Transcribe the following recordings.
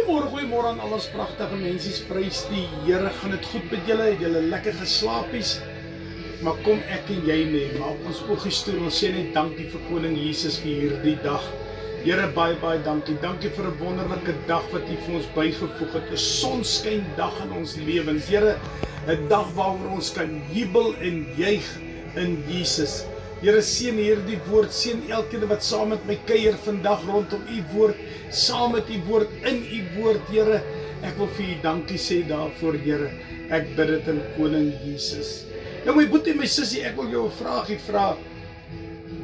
Goeiemôre aan alles pragtige mense, prys die Here, gaan dit goed met julle, het julle lekker geslaapies, maar kom ek en jy nie, maak ons oogies toe, ons sê net dankie vir Koning Jesus vir hierdie dag. Here, baie dankie, dankie vir 'n wonderlike dag wat U vir ons bygevoeg het, 'n sonskyn dag in ons lewens, Here, 'n dag waaroor ons kan jubel en juig in Jesus. Here, seën hierdie woord, seën elkeen wat saam met my kuier vandag rondom U woord, saam met U woord, in U woord, Here. Ek wil vir U dankie sê daarvoor, Here. Ek bid dit in Koning Jesus. Nou my boetie, my sussie, ek wil jou 'n vraagie vra.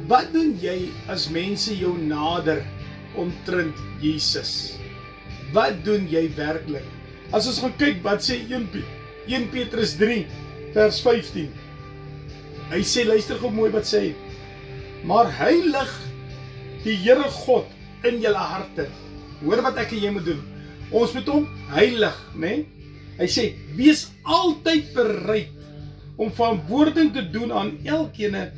Wat doen jy as mense jou nader omtrent Jesus? Wat doen jy werklik? As ons gaan kyk, wat sê 1 Petrus 3 vers 15. Hy sê, luister gou mooi wat sê, maar heilig die Here God in julle harte. Hoor wat ek en jy moet doen. Ons moet hom heilig, né? Hy sê, wees altyd bereid om verantwoording te doen aan elkeen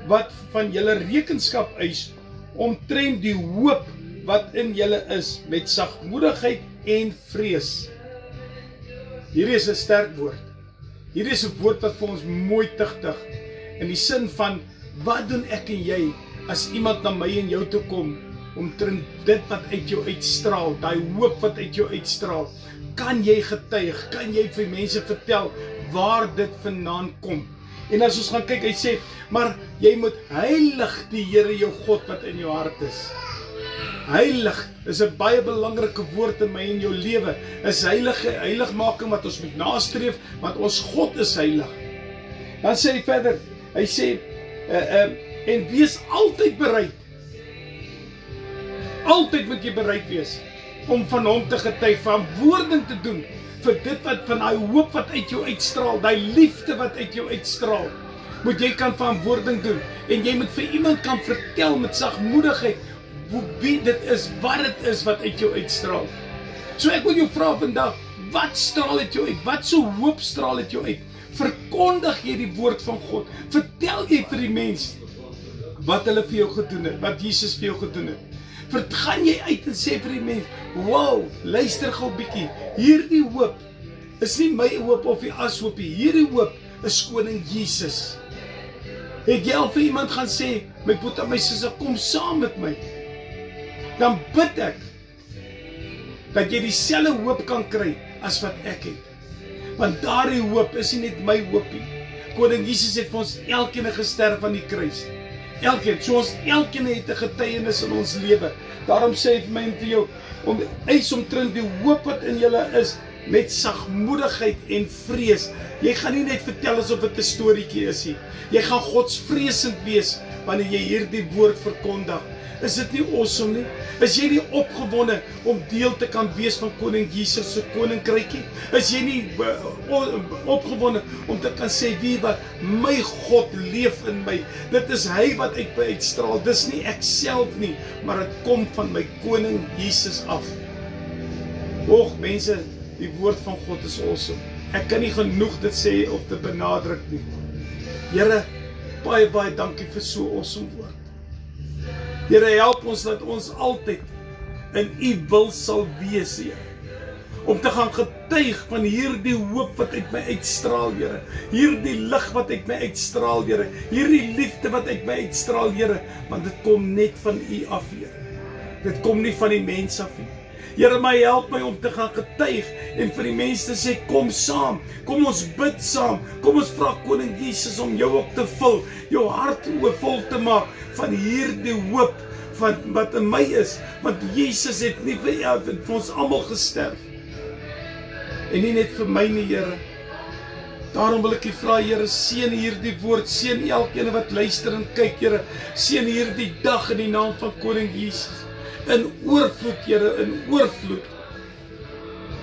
wat van julle rekenskap eis, omtrent die hoop wat in julle is, met sagmoedigheid en vrees. Hierdie is 'n sterk woord. Hierdie is 'n woord wat vir ons mooi tigtig, in die sin van, wat doen ek en jy, as iemand na my en jou toe kom, omtrent dit wat uit jou uitstraal, daai hoop wat uit jou uitstraal, kan jy getuig, kan jy vir mense vertel, waar dit vandaan kom. En as ons gaan kyk, hy sê, maar jy moet heilig die Here jou God wat in jou hart is. Heilig is 'n baie belangrike woord in my en jou lewe, is heiligmaking wat ons moet nastreef, want ons God is heilig. Dan sê hy verder, hy sê, en wees altyd bereid. Altyd moet jy bereid wees, om van hom te getuig, verantwoording te doen, vir dit wat van daai hoop wat uit jou uitstraal, daai liefde wat uit jou uitstraal, moet jy kan verantwoording doen, en jy moet vir iemand kan vertel met sagmoedigheid, wie dit is, wat dit is wat uit jou uitstraal. So ek wil jou vra vandag, wat straal uit jou uit, wat so hoop straal uit jou uit, verkondig jy die woord van God, vertel jy vir die mens, wat hulle vir jou gedoen het, wat Jesus vir jou gedoen het, gaan jy uit en sê vir die mens, wow, luister gou bietjie, hierdie hoop, is nie my hoop of die ashoopie, hierdie hoop is Koning Jesus. Het jy al vir iemand gaan sê, my boetie, my sussie, kom saam met my, dan bid ek, dat jy dieselfde hoop kan kry, as wat ek het. Want daardie hoop is nie net my hoopie. Koning Jesus het vir ons elkeen gesterf aan die kruis. Elkeen, so ons elkeen het 'n getuienis in ons lewe. Daarom sê hy vir my en vir jou, eis omtrent die hoop wat in julle is, met sagmoedigheid en vrees. Jy gaan nie net vertel asof dit 'n storieetjie is nie. Jy gaan godsvreesend wees, wanneer jy hierdie woord verkondig. Is dit nie awesome nie? Is jy nie opgewonde om deel te kan wees van Koning Jesus se koninkrykie? Is jy nie opgewonde om te kan sê, wie wat, my God leef in my. Dit is hy wat uit my uitstraal. Dis nie ek self nie, maar dit kom van my Koning Jesus af. Och, mense, die woord van God is awesome. Ek kan nie genoeg dit sê of te benadruk nie. Here, baie dankie vir so awesome woord. Here, help ons dat ons altyd in U wil sal wees, Here. Om te gaan getuig van hierdie hoop wat uit my uitstraal, Here. Hierdie lig wat uit my uitstraal, Here. Hierdie liefde wat uit my uitstraal, Here. Want dit kom net van U af, Here. Dit kom nie van die mens af nie. Here, my help my om te gaan getuig en vir die mense te sê, kom saam, kom ons bid saam, kom ons vra Koning Jesus om jou ook te vul, jou hart vol te maak van hierdie hoop wat in my is, want Jesus het nie vir ons almal gesterf, en nie net vir my nie, Here. Daarom wil ek U vra, Here, seën hierdie woord, seën elkeen wat luister en kyk, Here, seën hierdie dag in die naam van Koning Jesus, in oorvloed, Here, in oorvloed.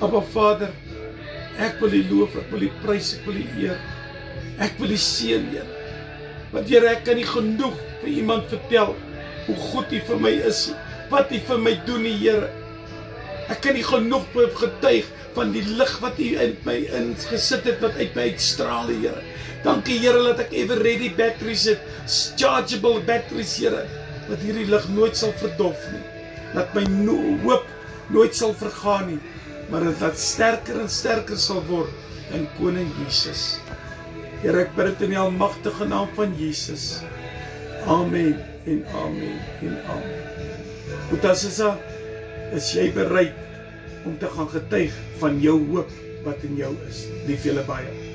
Abba Vader, ek wil U loof, ek wil U prys, ek wil U eer, ek wil U seën, Here. Want Here, ek kan nie genoeg vir iemand vertel hoe goed U vir my is, wat U vir my doen, Here. Ek kan nie genoeg getuig van die lig wat U in my ingesit het, wat uit my uitstraal, Here. Dankie, Here, dat ek ever ready batteries het, chargeable batteries, Here, dat hierdie lig nooit sal verdof nie. Dat my hoop nooit sal vergaan nie, maar dat sterker en sterker sal word in Koning Jesus. Here, ek bid dit in die almagtige naam van Jesus. Amen en amen en amen. Boetasisa, is jy bereid om te gaan getuig van jou hoop wat in jou is? Lief julle baie.